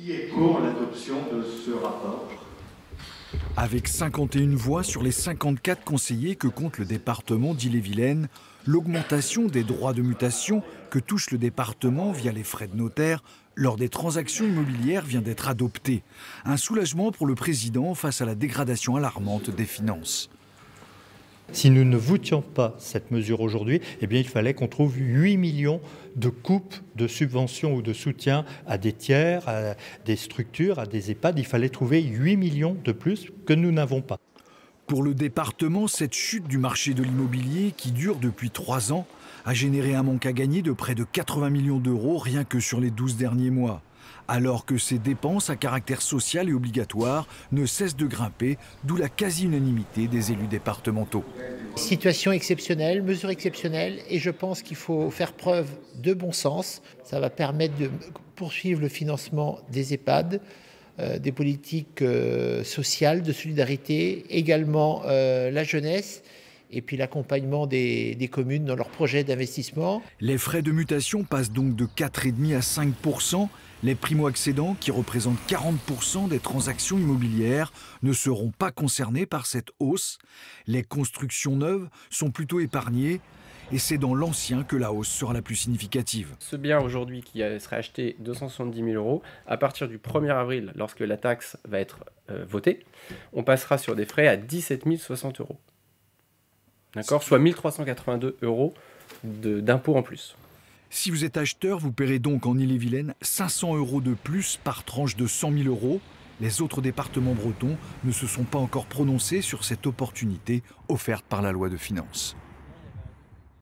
Qui est pour l'adoption de ce rapport? Avec 51 voix sur les 54 conseillers que compte le département d'Ille-et-Vilaine, l'augmentation des droits de mutation que touche le département via les frais de notaire lors des transactions immobilières vient d'être adoptée. Un soulagement pour le président face à la dégradation alarmante des finances. Si nous ne votions pas cette mesure aujourd'hui, eh bien, il fallait qu'on trouve 8 millions de coupes de subventions ou de soutien à des tiers, à des structures, à des EHPAD. Il fallait trouver 8 millions de plus que nous n'avons pas. Pour le département, cette chute du marché de l'immobilier qui dure depuis 3 ans a généré un manque à gagner de près de 80 millions d'euros rien que sur les 12 derniers mois. Alors que ces dépenses à caractère social et obligatoire ne cessent de grimper, d'où la quasi-unanimité des élus départementaux. Situation exceptionnelle, mesure exceptionnelle, et je pense qu'il faut faire preuve de bon sens. Ça va permettre de poursuivre le financement des EHPAD, des politiques sociales, de solidarité, également la jeunesse, et puis l'accompagnement des communes dans leurs projets d'investissement. Les frais de mutation passent donc de 4,5 à 5%. Les primo-accédants, qui représentent 40% des transactions immobilières, ne seront pas concernés par cette hausse. Les constructions neuves sont plutôt épargnées et c'est dans l'ancien que la hausse sera la plus significative. Ce bien aujourd'hui qui serait acheté 270 000 euros, à partir du 1er avril, lorsque la taxe va être votée, on passera sur des frais à 17 060 euros. D'accord, soit 1 382 euros d'impôt en plus. Si vous êtes acheteur, vous paierez donc en Ille-et-Vilaine 500 euros de plus par tranche de 100 000 euros. Les autres départements bretons ne se sont pas encore prononcés sur cette opportunité offerte par la loi de finances.